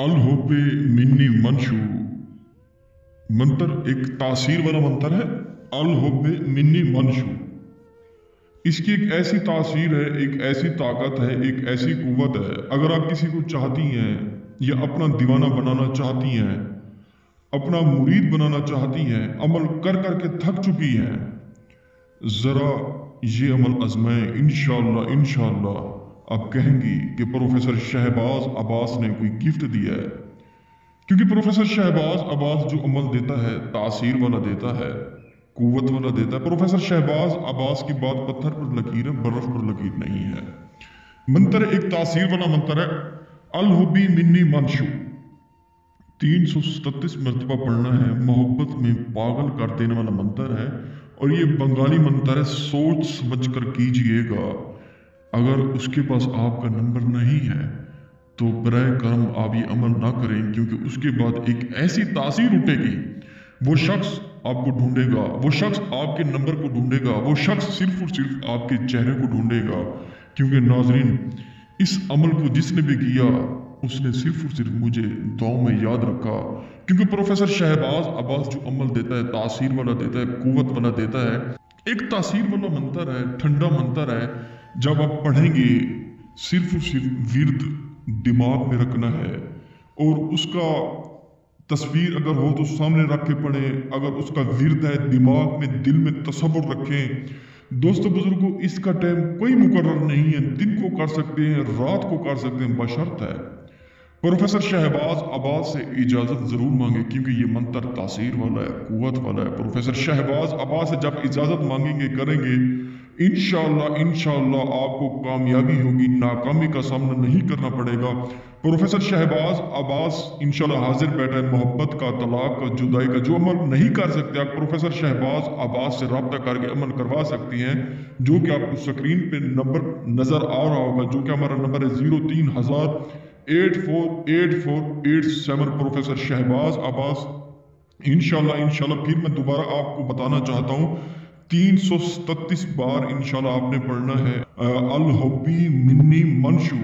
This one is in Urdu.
الحب منی منشو منتر ایک تاثیر والا منتر ہے۔ الحب منی منشو، اس کی ایک ایسی تاثیر ہے، ایک ایسی طاقت ہے، ایک ایسی قوت ہے۔ اگر آپ کسی کو چاہتی ہیں یا اپنا دیوانہ بنانا چاہتی ہیں، اپنا مرید بنانا چاہتی ہیں، عمل کر کر کے تھک چکی ہیں، ذرا یہ عمل آزمائیں، انشاءاللہ آپ کہیں گی کہ پروفیسر شہباز عباس نے کوئی گفٹ دیا ہے۔ کیونکہ پروفیسر شہباز عباس جو عمل دیتا ہے تاثیر والا دیتا ہے، قوت والا دیتا ہے۔ پروفیسر شہباز عباس کی بات پتھر پر لکیر ہے، برف پر لکیر نہیں ہے۔ منتر ایک تاثیر والا منتر ہے، الحبی منی منشو، 337 مرتبہ پڑھنا ہے۔ محبت میں پاگل کر دینے والا منتر ہے، اور یہ بنگالی منتر ہے، سوچ سمجھ کر کیجئے گا۔ اگر اس کے پاس آپ کا نمبر نہیں ہے تو برائے کرم آپ یہ عمل نہ کریں، کیونکہ اس کے بعد ایک ایسی تاثیر اٹھے گی، وہ شخص آپ کو ڈھونڈے گا، وہ شخص آپ کے نمبر کو ڈھونڈے گا، وہ شخص صرف اور صرف آپ کے چہرے کو ڈھونڈے گا۔ کیونکہ ناظرین، اس عمل کو جس نے بھی کیا اس نے صرف اور صرف مجھے دعاؤں میں یاد رکھا۔ کیونکہ پروفیسر شہباز عباس جو عمل دیتا ہے تاثیر والا دیتا ہے، قوت والا دیتا ہے، ایک تاثیر والا منتر ہے، ٹھنڈا منتر ہے۔ جب آپ پڑھیں گے صرف اور صرف ورد دماغ میں رکھنا ہے، اور اس کا تصویر اگر ہو تو سامنے رکھ کے پڑھیں، اگر اس کا ورد ہے دماغ میں دل میں تصور رکھیں۔ دوستو بزرگوں، اس کا ٹائم کوئی مقرر نہیں ہے، دن کو کر سکتے ہیں، رات کو کر سکتے ہیں، بشرط ہے پروفیسر شہباز عباس سے اجازت ضرور مانگے، کیونکہ یہ منتر تاثیر والا ہے، قوت والا ہے۔ پروفیسر شہباز عباس سے جب اجازت مانگیں گے، کریں گے، انشاءاللہ آپ کو کامیابی ہوگی، ناکامی کا سامنا نہیں کرنا پڑے گا۔ پروفیسر شہباز عباس انشاءاللہ حاضر بیٹھا ہے، محبت کا، طلاق کا، جدائی کا جو عمل نہیں کر سکتے، آپ پروفیسر شہباز عباس سے رابطہ کر کے عمل کروا سکتی ہیں، جو کہ آپ کو سکرین پہ نمبر نظر آ رہا ہوگا، جو کہ ہمارا نمبر ہے 03,000848487۔ پروفیسر شہباز عباس انشاءاللہ پھر میں دوبارہ آپ کو بتانا چاہتا ہوں، 337 بار انشاءاللہ آپ نے پڑھنا ہے الحبی منی منشو۔